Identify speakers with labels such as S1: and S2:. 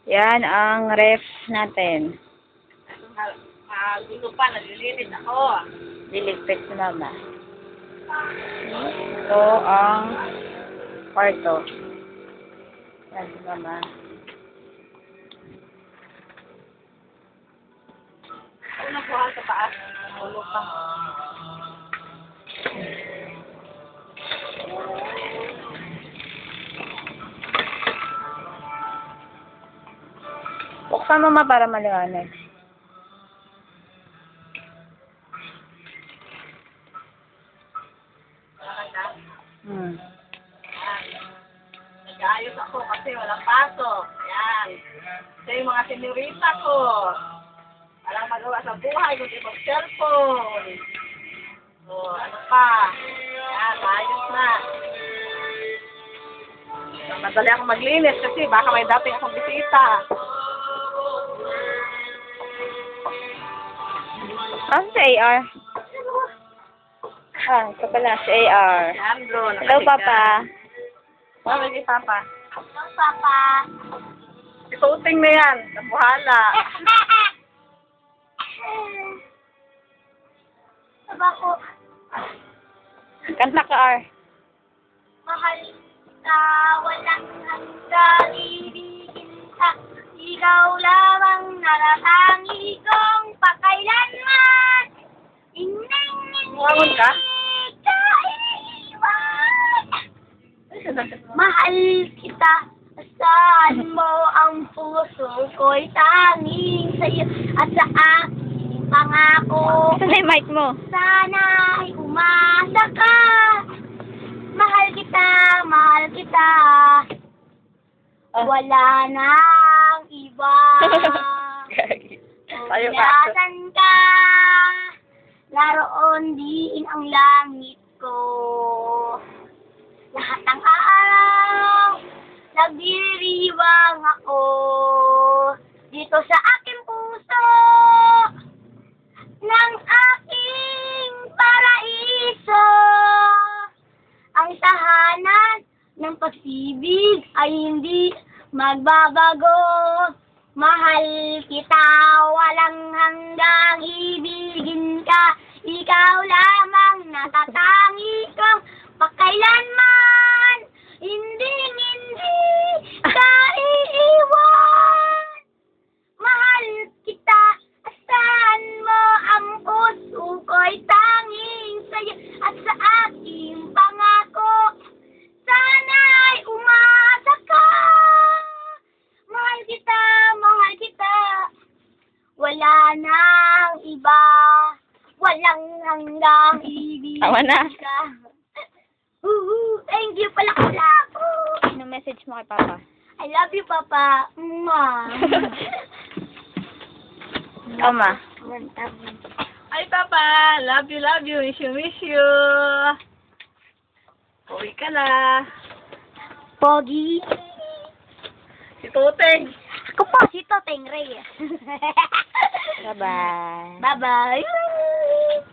S1: Yan ang ref natin.
S2: Gusto pa, naglilinis ako.
S1: Liligpit si mama. Ito ang kwarto. Yan si mama.
S2: Unang kuha sa taas. Ulo pa.
S1: Buksan mo ma para maliwanag.
S2: Nag-aayos ako kasi walang pasok. Ayan. Ito yung mga senyorita ko. Walang magawa sa buhay kundi mag-cellphone. O, ano pa? Ayan, ayos na. Madali akong maglinis kasi baka may dating akong bisita.
S1: Ah, si AR. Ah, ito pala si AR.
S2: Andro,
S1: Hello, Papa.
S2: Mami, kay Papa.
S3: Hello, Papa.
S2: Ituting na yan. Nabuhala.
S3: Saba ko,
S1: Kanta ka, R.
S3: mahal ka, walang hanggang ibigin ka. Ikaw lamang naratangi kong pakailanman.
S2: Bumangon ka?
S3: Ka iiwan. Mahal kita, saan mo ang puso ko'y tanging sa'yo at sa aking pangako.
S1: Ito na yung mic mo.
S3: Sana'y umasa ka. Mahal kita, mahal kita. Wala nang iba.
S2: Tayo ka.
S3: Nasaan ka? Naroon din ang langit ko. Lahat ng araw, nagdiriwang ako. Dito sa aking puso, ng aking paraiso. Ang tahanan ng pag-ibig ay hindi magbabago. Mahal kita, walang hanggang ibigin ka. Ikaw lamang natatangi kong pakailanman. Hindi ka iiwan. Mahal kita, saan mo ang puso ko'y tanging sa'yo at sa aking pangako. Sana'y umasa ka. Mahal kita, mahal kita. Wala nang iba. Walang hanggang ibig
S1: Tama na.
S3: ka. Thank you pala pala ako.
S1: Ano message mo kay Papa?
S3: I love you, Papa. Mwah.
S1: Tama.
S2: Ay, Papa. Love you, love you. Miss you, miss you. Uwi ka na.
S3: Pogi.
S2: Si Tuteng.
S3: Ako po, si Toteng Reyes.
S1: Bye-bye.
S3: Bye-bye.